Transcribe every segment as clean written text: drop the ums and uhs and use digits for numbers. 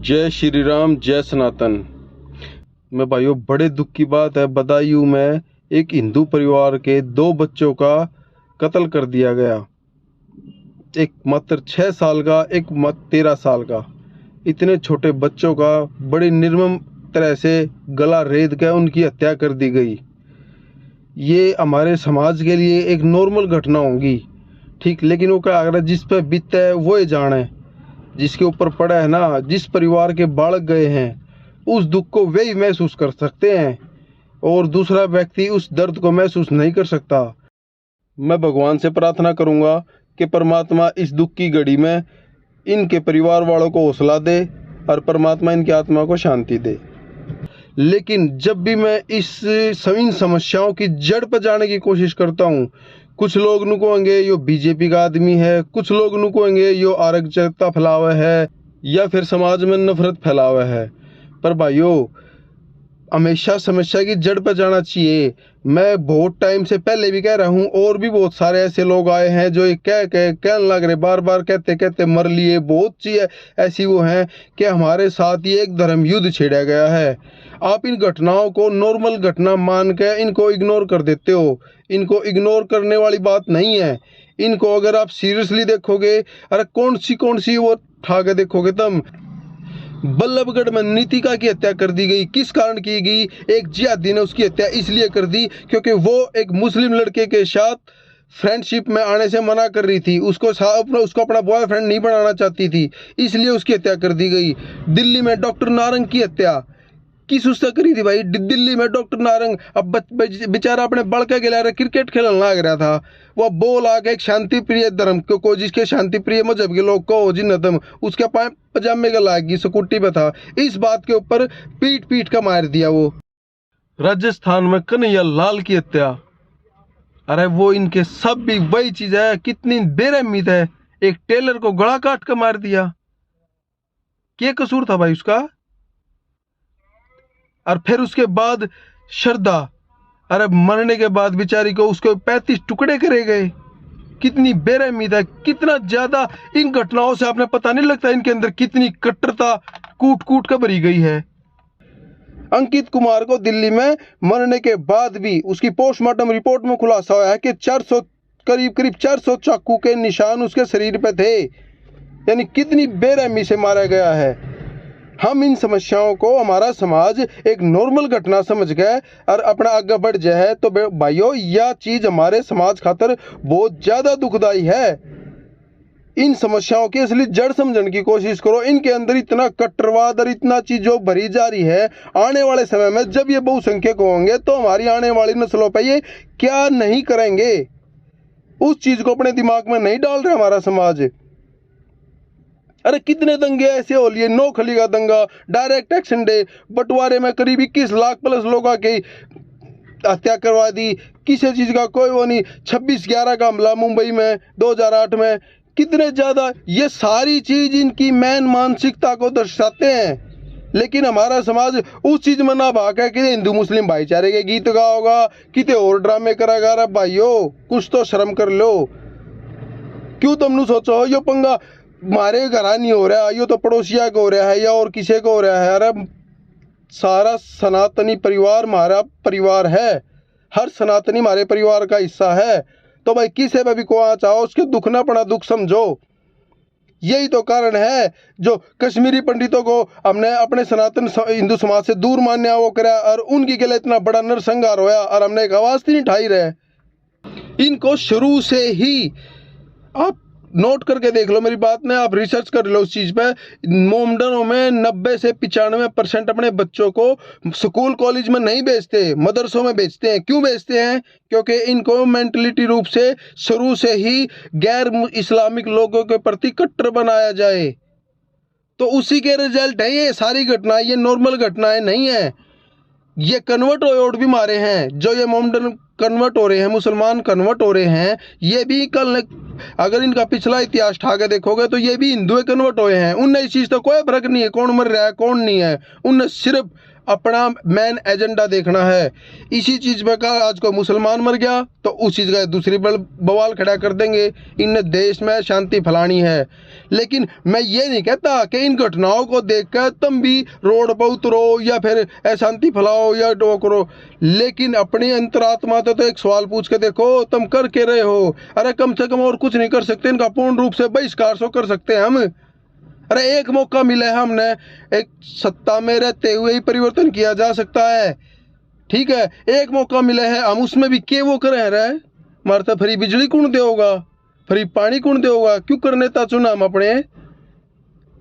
जय श्री राम, जय सनातन। मैं भाइयों, बड़े दुख की बात है, बदायूं में एक हिंदू परिवार के 2 बच्चों का कत्ल कर दिया गया। एक मात्र 6 साल का, एक मात्र 13 साल का। इतने छोटे बच्चों का बड़ी निर्मम तरह से गला रेत कर उनकी हत्या कर दी गई। ये हमारे समाज के लिए एक नॉर्मल घटना होगी, ठीक, लेकिन वो क्या अगर जिस पर बीतता है वो ही जाने, जिसके ऊपर पड़ा है ना, जिस परिवार के बालक गए हैं, उस दुख को वे ही महसूस कर सकते हैं और दूसरा व्यक्ति उस दर्द को महसूस नहीं कर सकता। मैं भगवान से प्रार्थना करूंगा कि परमात्मा इस दुख की घड़ी में इनके परिवार वालों को हौसला दे और परमात्मा इनकी आत्मा को शांति दे। लेकिन जब भी मैं इन समस्याओं की जड़ पर जाने की कोशिश करता हूँ, कुछ लोग नु कहेंगे यो बीजेपी का आदमी है, कुछ लोग नु कहेंगे यो अराजकता फैलावे है या फिर समाज में नफरत फैलावे है। पर भाइयों, हमेशा समस्या की जड़ पर जाना चाहिए। मैं बहुत टाइम से पहले भी कह रहा हूँ और भी बहुत सारे ऐसे लोग आए हैं जो ये कहने लग रहे, बार बार कहते कहते मर लिए। बहुत चीज़ ऐसी वो हैं कि हमारे साथ ही एक धर्म युद्ध छेड़ा गया है। आप इन घटनाओं को नॉर्मल घटना मान के इनको इग्नोर कर देते हो। इनको इग्नोर करने वाली बात नहीं है। इनको अगर आप सीरियसली देखोगे, अरे कौन सी वो ठा के देखोगे तुम। बल्लभगढ़ में नीतिका की हत्या कर दी गई। किस कारण की गई? एक जिहादी ने उसकी हत्या इसलिए कर दी क्योंकि वो एक मुस्लिम लड़के के साथ फ्रेंडशिप में आने से मना कर रही थी। उसको अपना बॉयफ्रेंड नहीं बनाना चाहती थी, इसलिए उसकी हत्या कर दी गई। दिल्ली में डॉक्टर नारंग की हत्या किस उससे करी थी भाई? दिल्ली में डॉक्टर नारंग अब बेचारा अपने बड़के के लिए क्रिकेट खेलने लग रहा था। वो बोल आ गया एक शांति प्रिय धर्म को जिसके शांति प्रिय मजहब के लोग को जिन्नतम उसके पजामे का लागी स्कूटी पे था। इस बात के ऊपर पीट का मार दिया। वो राजस्थान में कन्हैया लाल की हत्या, अरे वो इनके सब भी वही चीज है। कितनी बेरहमी है, एक टेलर को गला काट कर मार दिया। क्या कसूर था भाई उसका? और फिर उसके बाद श्रद्धा, अरे मरने के बाद बेचारी को उसको 35 टुकड़े करे गए। कितनी बेरहमी है, कितना ज्यादा इन घटनाओं से आपने पता नहीं लगता इनके अंदर कितनी कट्टरता कूट कर भरी गई है। अंकित कुमार को दिल्ली में मरने के बाद भी उसकी पोस्टमार्टम रिपोर्ट में खुलासा हुआ है कि 400 करीब 400 चाकू के निशान उसके शरीर पे थे। यानी कितनी बेरहमी से मारा गया है। हम इन समस्याओं को हमारा समाज एक नॉर्मल घटना समझ गए और अपना आगे बढ़ जाए तो भाइयों, यह चीज हमारे समाज खातर बहुत ज्यादा दुखदाई है। इन समस्याओं की असली जड़ समझने की कोशिश करो। इनके अंदर इतना कट्टरवाद और इतना चीज जो भरी जा रही है, आने वाले समय में जब ये बहुसंख्यक होंगे तो हमारी आने वाली नस्लों पर ये क्या नहीं करेंगे, उस चीज को अपने दिमाग में नहीं डाल रहे हमारा समाज। अरे कितने दंगे ऐसे हो लिए, नोखली का दंगा, डायरेक्ट एक्शन डे, बंटवारे में करीब 21 लाख प्लस लोगों की हत्या करवा दी। किसी चीज का कोई वो नहीं। 26/11 का हमला मुंबई में 2008 में, कितने ज्यादा। ये सारी चीज इनकी मैन मानसिकता को दर्शाते हैं। लेकिन हमारा समाज उस चीज में ना भाग है कि हिंदू मुस्लिम भाईचारे के गीत गाओगा, कितने और ड्रामे करागा। अरे भाइयों, कुछ तो शर्म कर लो। क्यों तुमने सोचो यो पंगा मारे घर नहीं हो रहा, यो तो पड़ोसिया को हो रहा है या और किसी को हो रहा है। अरे सारा सनातनी परिवार हमारा परिवार है, हर सनातनी हमारे परिवार का हिस्सा है। तो भाई किसी पे भी को आ चाहो उसके दुख ना पड़ा दुख समझो। यही तो कारण है जो कश्मीरी पंडितों को हमने अपने सनातन हिंदू समाज से दूर मानने वो करा और उनकी के लिए इतना बड़ा नरसंहार होया और हमने एक आवाज नहीं उठाई रहे। इनको शुरू से ही आप नोट करके देख लो मेरी बात में, आप रिसर्च कर लो उस चीज पे। मोमडनों में 90 से 95% अपने बच्चों को स्कूल कॉलेज में नहीं भेजते, मदरसों में भेजते हैं। क्यों भेजते हैं? क्योंकि इनको मेंटलिटी रूप से शुरू से ही गैर इस्लामिक लोगों के प्रति कट्टर बनाया जाए। तो उसी के रिजल्ट है ये सारी घटनाएं। ये नॉर्मल घटनाएं नहीं है। ये कन्वर्ट और भी मारे हैं, जो ये मोमडन कन्वर्ट हो रहे हैं, मुसलमान कन्वर्ट हो रहे हैं, ये भी कल अगर इनका पिछला इतिहास उठा के देखोगे तो ये भी हिंदू कन्वर्ट हुए हैं। उनने इस चीज़ तो कोई फर्क नहीं है कौन मर रहा है कौन नहीं है। उनने सिर्फ अपना मेन एजेंडा देखना है। इसी चीज़ में कहा आज कोई मुसलमान मर गया तो उस चीज़ का दूसरी बवाल खड़ा कर देंगे, इन देश में शांति फैलानी है। लेकिन मैं ये नहीं कहता कि इन घटनाओं को देखकर तुम भी रोड पर उतरो या फिर अशांति फैलाओ या वो करो, लेकिन अपनी अंतरात्मा तो एक सवाल पूछ के देखो, तुम कर के रहे हो? अरे कम से कम और कुछ नहीं कर सकते, इनका पूर्ण रूप से बहिष्कार सो कर सकते हैं हम। अरे एक मौका मिला है, हमने एक सत्ता में रहते हुए ही परिवर्तन किया जा सकता है, ठीक है। एक मौका मिला है, हम उसमें भी के वो कर रहे हैं। मारता फ्री बिजली कौन देगा, फ्री पानी कौन देगा? क्यों कर नेता चुना हम अपने?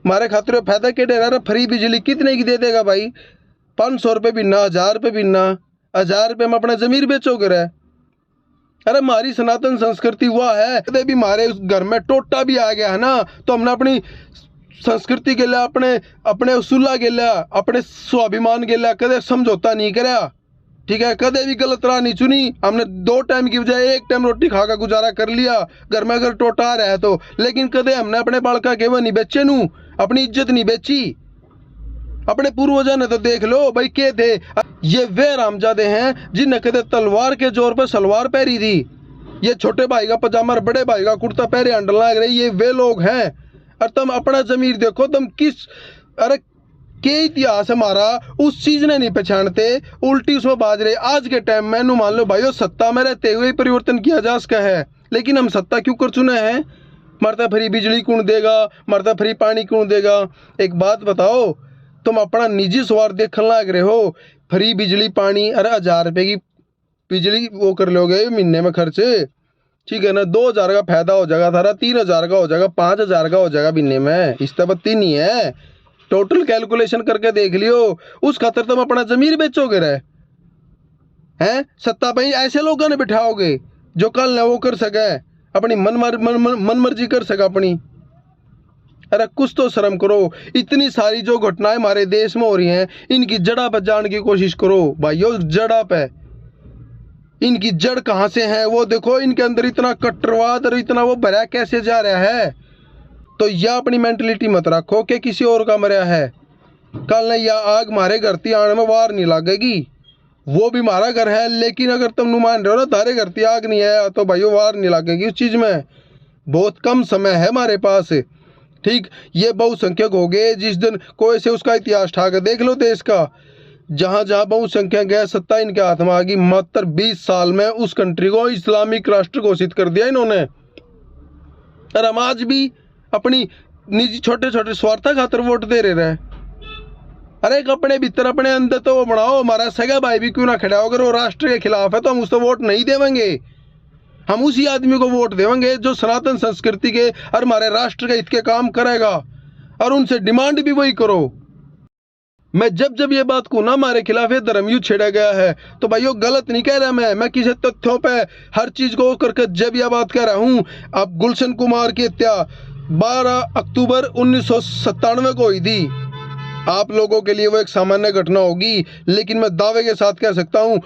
मारे खातिर फायदा के डे रहा, फ्री बिजली कितने की दे देगा भाई? 500 रुपये भी ना, 1000 रुपये भी ना, 1000 रुपये में अपना जमीर बेचोगे रहे। अरे हमारी सनातन संस्कृति वह है, कदे भी हमारे उस घर में टोटा भी आ गया है ना, तो हमने अपनी संस्कृति के लिए, अपने उसूला के लिए, अपने स्वाभिमान के लिए कदे समझौता नहीं कराया, ठीक है। कदे भी गलत राह नहीं चुनी हमने। 2 टाइम की बजाय 1 टाइम रोटी खाकर गुजारा कर लिया, घर में अगर टोटा आ रहा है तो। लेकिन कदे हमने अपने बालका के वो नहीं बेचे नू, अपनी इज्जत नहीं बेची। अपने पूर्वजों ने तो देख लो भाई के थे, ये वे रामजादे हैं जिन्हें कदे तलवार के जोर पर सलवार पहरी थी। ये छोटे भाई का पजामा और बड़े भाई का कुर्ता पहरे अंडर लाग रही, ये वे लोग हैं। और तुम अपना जमीर देखो, तुम किस, अरे के इतिहास हमारा उस चीज ने नहीं पहचानते, उल्टी उसमें बाज रहे। आज के टाइम में मान लो भाई सत्ता में रहते हुए परिवर्तन किया जा सका है, लेकिन हम सत्ता क्यों कर चुने हैं? मरता फ्री बिजली कौन देगा, मरता फ्री पानी कौन देगा? एक बात बताओ, तुम अपना निजी स्वार्थ देखने लग रहे हो। फ्री बिजली पानी, अरे 1000 रुपये की बिजली वो कर लोगे महीने में खर्च, ठीक है ना। 2000 का फायदा हो जाएगा थारा, 3000 का हो जाएगा, 5000 का हो जाएगा महीने में। इस तबत्ती नहीं है, टोटल कैलकुलेशन करके देख लियो। उस खातर तुम अपना जमीर बेचोगे रहे हैं? सत्ता भाई ऐसे लोगों ने बिठाओगे जो कल न वो कर सके, अपनी मन मर्जी कर सके अपनी। अरे कुछ तो शर्म करो। इतनी सारी जो घटनाएं हमारे देश में हो रही हैं, इनकी जड़ा पर जानने की कोशिश करो भाइयों। जड़ा पे इनकी जड़ कहाँ से है वो देखो। इनके अंदर इतना कट्टरवाद और इतना वो भरा कैसे जा रहा है। तो यह अपनी मेंटलिटी मत रखो कि किसी और का मरा है। कल न यह आग मारे घर ती आने में वार नहीं लगेगी, वो भी हमारा घर है। लेकिन अगर तुम मान रहे हो ना तारे घर ती आग नहीं है, तो भाइयों वार नहीं लगेगी उस चीज़ में। बहुत कम समय है हमारे पास, ठीक। ये बहुसंख्यक हो गए, जिस दिन कोई से उसका इतिहास ठाक देख लो देश का, जहां जहां बहुसंख्यक गए सत्ता इनके हाथ में आ गई। मात्र 20 साल में उस कंट्री को इस्लामिक राष्ट्र घोषित कर दिया इन्होंने। और हम आज भी अपनी निजी छोटे छोटे स्वार्थ खातर वोट दे रहे हैं। अरे अपने भीतर अपने अंदर तो वो बनाओ, हमारा सगा भाई भी क्यों ना खड़ा हो, अगर वो राष्ट्र के खिलाफ है तो हम उसको वोट नहीं देवेंगे। हम उसी आदमी को वोट देवेंगे जो सनातन संस्कृति के और हमारे राष्ट्र के हित के काम करेगा, और उनसे डिमांड भी वही करो। मैं जब ये बात को ना हमारे खिलाफ ये धर्मयुद्ध छेड़ा गया है, तो भाइयों गलत नहीं कह रहा मैं किसी तथ्यों पे हर चीज को करके जब यह बात कह रहा हूं। अब गुलशन कुमार की हत्या 12 अक्टूबर 1997 को हुई थी। आप लोगों के लिए वो एक सामान्य घटना होगी, लेकिन मैं दावे के साथ कह सकता हूं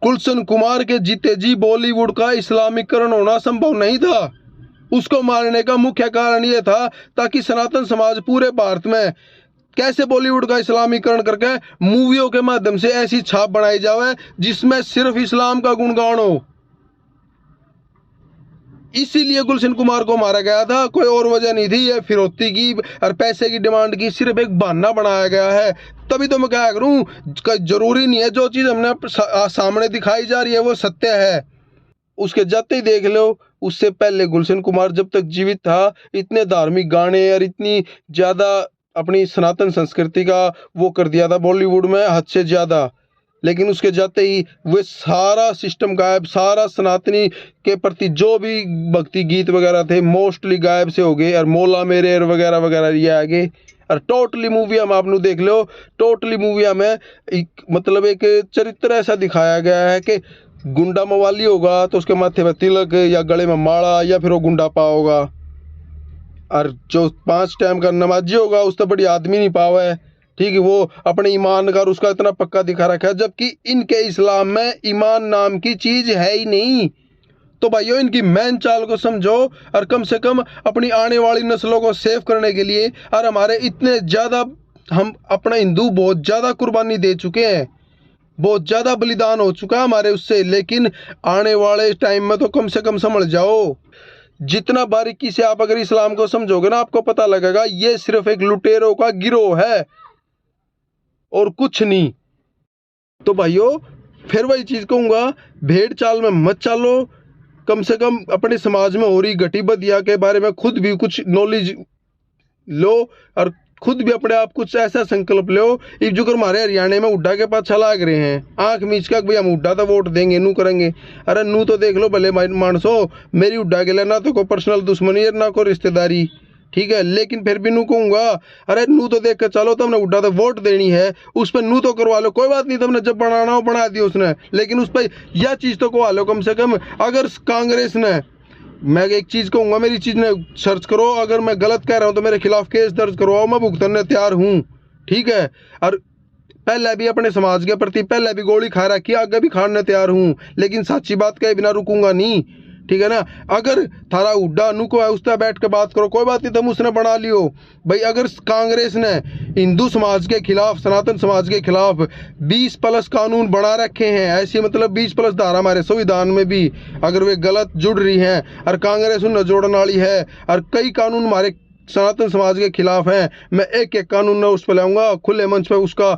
गुलशन कुमार के जीते जी बॉलीवुड का इस्लामीकरण होना संभव नहीं था। उसको मारने का मुख्य कारण ये था ताकि सनातन समाज पूरे भारत में कैसे बॉलीवुड का इस्लामीकरण करके मूवियों के माध्यम से ऐसी छाप बनाई जाए जिसमें सिर्फ इस्लाम का गुणगान हो। इसीलिए गुलशन कुमार को मारा गया था, कोई और वजह नहीं थी। ये फिरौती की और पैसे की डिमांड की सिर्फ एक बहाना बनाया गया है। तभी तो मैं क्या करूं, जरूरी नहीं है जो चीज हमने सामने दिखाई जा रही है वो सत्य है। उसके जाते ही देख लो, उससे पहले गुलशन कुमार जब तक जीवित था इतने धार्मिक गाने और इतनी ज्यादा अपनी सनातन संस्कृति का वो कर दिया था बॉलीवुड में हद से ज्यादा। लेकिन उसके जाते ही वे सारा सिस्टम गायब, सारा सनातनी के प्रति जो भी भक्ति गीत वगैरह थे मोस्टली गायब से हो गए। और मौला मेरे वगैरह वगैरह ये आगे। और टोटली मूवी में आपने देख लो, टोटली मूवी में मतलब एक चरित्र ऐसा दिखाया गया है कि गुंडा मवाली होगा तो उसके माथे में तिलक या गले में माला या फिर वो गुंडा पा होगा, और जो 5 टाइम का नमाजी होगा उस तो बड़ी आदमी नहीं पावा है, ठीक है। वो अपने ईमान का उसका इतना पक्का दिखा रखा है, जबकि इनके इस्लाम में ईमान नाम की चीज है ही नहीं। तो भाइयों इनकी मैन चाल को समझो, और कम से कम अपनी आने वाली नस्लों को सेव करने के लिए और हमारे इतने ज़्यादा हम अपना हिंदू बहुत ज़्यादा कुर्बानी दे चुके हैं, बहुत ज़्यादा बलिदान हो चुका है हमारे उससे, लेकिन आने वाले टाइम में तो कम से कम समझ जाओ। जितना बारीकी से आप अगर इस्लाम को समझोगे ना, आपको पता लगेगा ये सिर्फ एक लुटेरों का गिरोह है और कुछ नहीं। तो भाइयों, फिर वही चीज़ कहूँगा, भेड़ चाल में मत चालो। कम से कम अपने समाज में हो रही घटी बदिया के बारे में खुद भी कुछ नॉलेज लो और खुद भी अपने आप कुछ ऐसा संकल्प लो। एक जो हमारे हरियाणा में हुड्डा के पास छला रहे हैं, आंख मीच का भाई हम हुड्डा तो वोट देंगे, नू करेंगे। अरे नू तो देख लो भले मानसो, मेरी हुड्डा के लिए ना तो कोई पर्सनल दुश्मनी है ना कोई रिश्तेदारी, ठीक है, लेकिन फिर भी नू कहूँगा, अरे नू तो देख कर चलो, तुमने हुड्डा तो वोट देनी है, उस पर नू तो करवा लो, कोई बात नहीं, तुमने जब बनाना हो बना दिया उसने, लेकिन उस पर यह चीज़ तो करवा लो कम से कम। अगर कांग्रेस ने, मैं एक चीज़ कहूँगा, मेरी चीज़ ने सर्च करो, अगर मैं गलत कह रहा हूँ तो मेरे खिलाफ केस दर्ज करवाओ, मैं भुगतने तैयार हूँ, ठीक है। और पहले भी अपने समाज के प्रति पहले भी गोली खा रखी, आगे भी खाने तैयार हूँ, लेकिन सच्ची बात कहे बिना रुकूंगा नहीं, ठीक है ना। अगर थारा उड्डा नुको है उस पर बैठ के बात करो, कोई बात नहीं, तुम उसने बना लियो भाई। अगर कांग्रेस ने हिंदू समाज के खिलाफ, सनातन समाज के खिलाफ 20+ कानून बना रखे हैं, ऐसी मतलब 20+ धारा हमारे संविधान में भी, अगर वे गलत जुड़ रही हैं और कांग्रेस उन्हें जोड़ने वाली है, और कई कानून हमारे सनातन समाज के खिलाफ हैं, मैं एक एक कानून उस पर लाऊंगा, खुले मंच पर उसका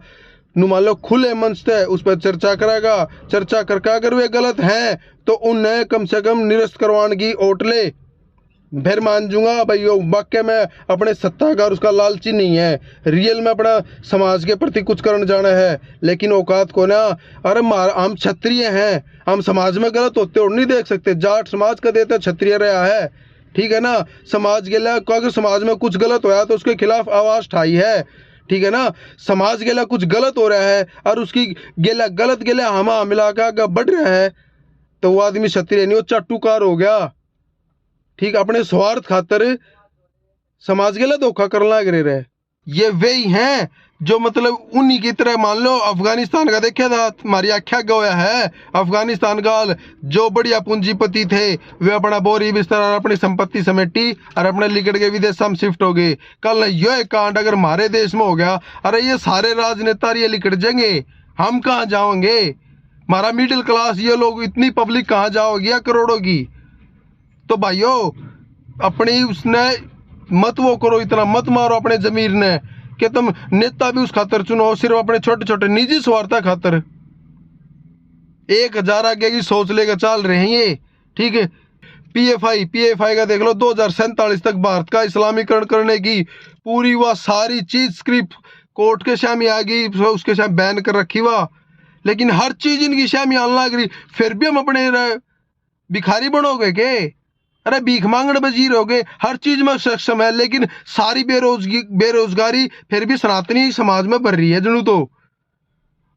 मान लो खुले मंच से उस पर चर्चा करेगा, चर्चा करके अगर वे गलत हैं तो उन्हें कम से कम निरस्त करवाने की ओट ले, फिर मान जूंगा भाई वो वाक्य में अपने सत्ता का और उसका लालची नहीं है, रियल में अपना समाज के प्रति कुछ करने जाना है, लेकिन औकात को ना। अरे हम क्षत्रिय हैं, हम समाज में गलत होते और नहीं देख सकते, जाट समाज का देता क्षत्रिय रहा है, ठीक है ना। समाज के लिए अगर समाज में कुछ गलत होया तो उसके खिलाफ आवाज़ उठाई है, ठीक है ना। समाज के लिए कुछ गलत हो रहा है और उसकी गेला गलत गेला हमा मिला के आगे बढ़ रहा है, तो वो आदमी क्षत्रिय नहीं, वो चाटुकार हो गया, ठीक। अपने स्वार्थ खातर समाज के लिए धोखा करना लग रहे। ये वे ही हैं जो मतलब उन्हीं की तरह, मान लो अफगानिस्तान का देखा था, हमारी आख्या गया है अफगानिस्तान का जो बढ़िया पूंजीपति थे, वे अपना बोरी बिस्तर और अपनी संपत्ति समेटी और अपने लिकड़ के विदेश में शिफ्ट हो गए। कल यह कांड अगर हमारे देश में हो गया, अरे ये सारे राजनेता ये लिकड़ जाएंगे, हम कहाँ जाओगे, हमारा मिडिल क्लास, ये लोग इतनी पब्लिक कहाँ जाओगी या करोड़ों की। तो भाइयों, अपनी उसने मत वो करो, इतना मत मारो अपने जमीर ने कि तुम नेता भी उस खातर चुनो सिर्फ अपने छोटे छोटे निजी स्वार्थ खातर। 1000 आगे की सोच लेकर चल रहे हैं ये, ठीक है। पीएफआई का देख लो, 2047 तक भारत का इस्लामीकरण करने की पूरी वह सारी चीज स्क्रिप्ट कोर्ट के सामने आ गई, उसके सामने बैन कर रखी हुआ, लेकिन हर चीज इनकी सामने आने लग रही, फिर भी हम अपने भिखारी बनोगे के, अरे भीख मांगने वजीर हो गए, हर चीज में सक्षम है, लेकिन सारी बेरोजगारी फिर भी सनातनी समाज में बढ़ रही है जनू। तो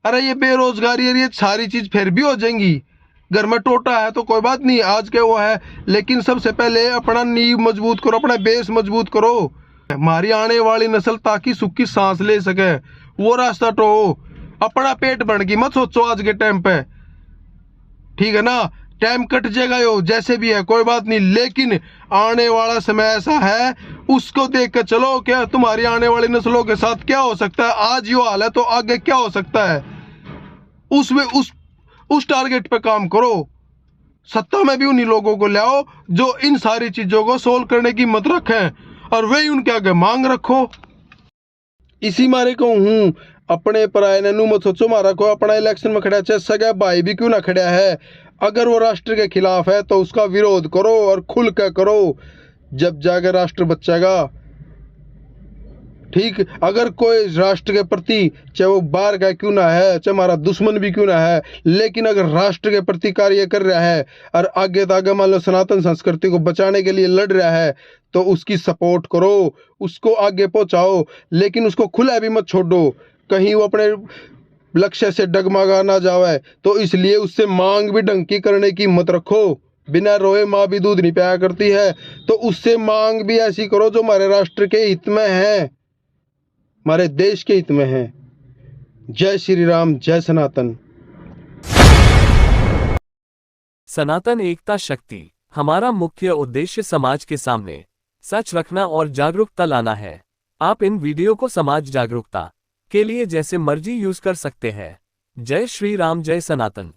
अरे ये बेरोजगारी ये सारी चीज फिर भी हो जाएंगी। घर में टोटा है तो कोई बात नहीं, आज के वो है, लेकिन सबसे पहले अपना नींव मजबूत करो, अपना बेस मजबूत करो, हमारी आने वाली नस्ल ताकि सुखी सांस ले सके, वो रास्ता तो अपना पेट भरने की मत सोचो आज के टाइम पे, ठीक है ना। टाइम कट जाएगा यो जैसे भी है कोई बात नहीं, लेकिन आने वाला समय ऐसा है उसको देख कर चलो, क्या तुम्हारी आने वाली नस्लों के साथ क्या हो सकता है, आज यो हाल है तो आगे क्या हो सकता है, उसमें उस टारगेट पे काम करो। सत्ता में भी उन्हीं लोगों को लाओ जो इन सारी चीजों को सोल्व करने की हिम्मत रखें और वे उनके आगे मांग रखो। इसी मारे को हूँ, अपने पराये नू मत सोचो, मारा को अपना इलेक्शन में खड़ा चाहे सगा भाई भी क्यों ना खड़ा है, अगर वो राष्ट्र के खिलाफ है तो उसका विरोध करो और खुल कर करो, जब जाकर राष्ट्र बचेगा, ठीक। अगर कोई राष्ट्र के प्रति चाहे वो बाहर का क्यों ना है, चाहे हमारा दुश्मन भी क्यों ना है, लेकिन अगर राष्ट्र के प्रति कार्य कर रहा है और आगे तो आगे मान लो सनातन संस्कृति को बचाने के लिए लड़ रहा है, तो उसकी सपोर्ट करो, उसको आगे पहुंचाओ, लेकिन उसको खुला भी मत छोड़ो, कहीं वो अपने लक्ष्य से डगमगा ना जावे, तो इसलिए उससे मांग भी ढंग की करने की हिम्मत रखो। बिना रोए माँ भी दूध नहीं पिया करती है, तो उससे मांग भी ऐसी करो जो हमारे राष्ट्र के हित में है, हमारे देश के हित में है। जय श्री राम, जय सनातन। सनातन एकता शक्ति, हमारा मुख्य उद्देश्य समाज के सामने सच रखना और जागरूकता लाना है। आप इन वीडियो को समाज जागरूकता के लिए जैसे मर्जी यूज कर सकते हैं। जय श्री राम, जय सनातन।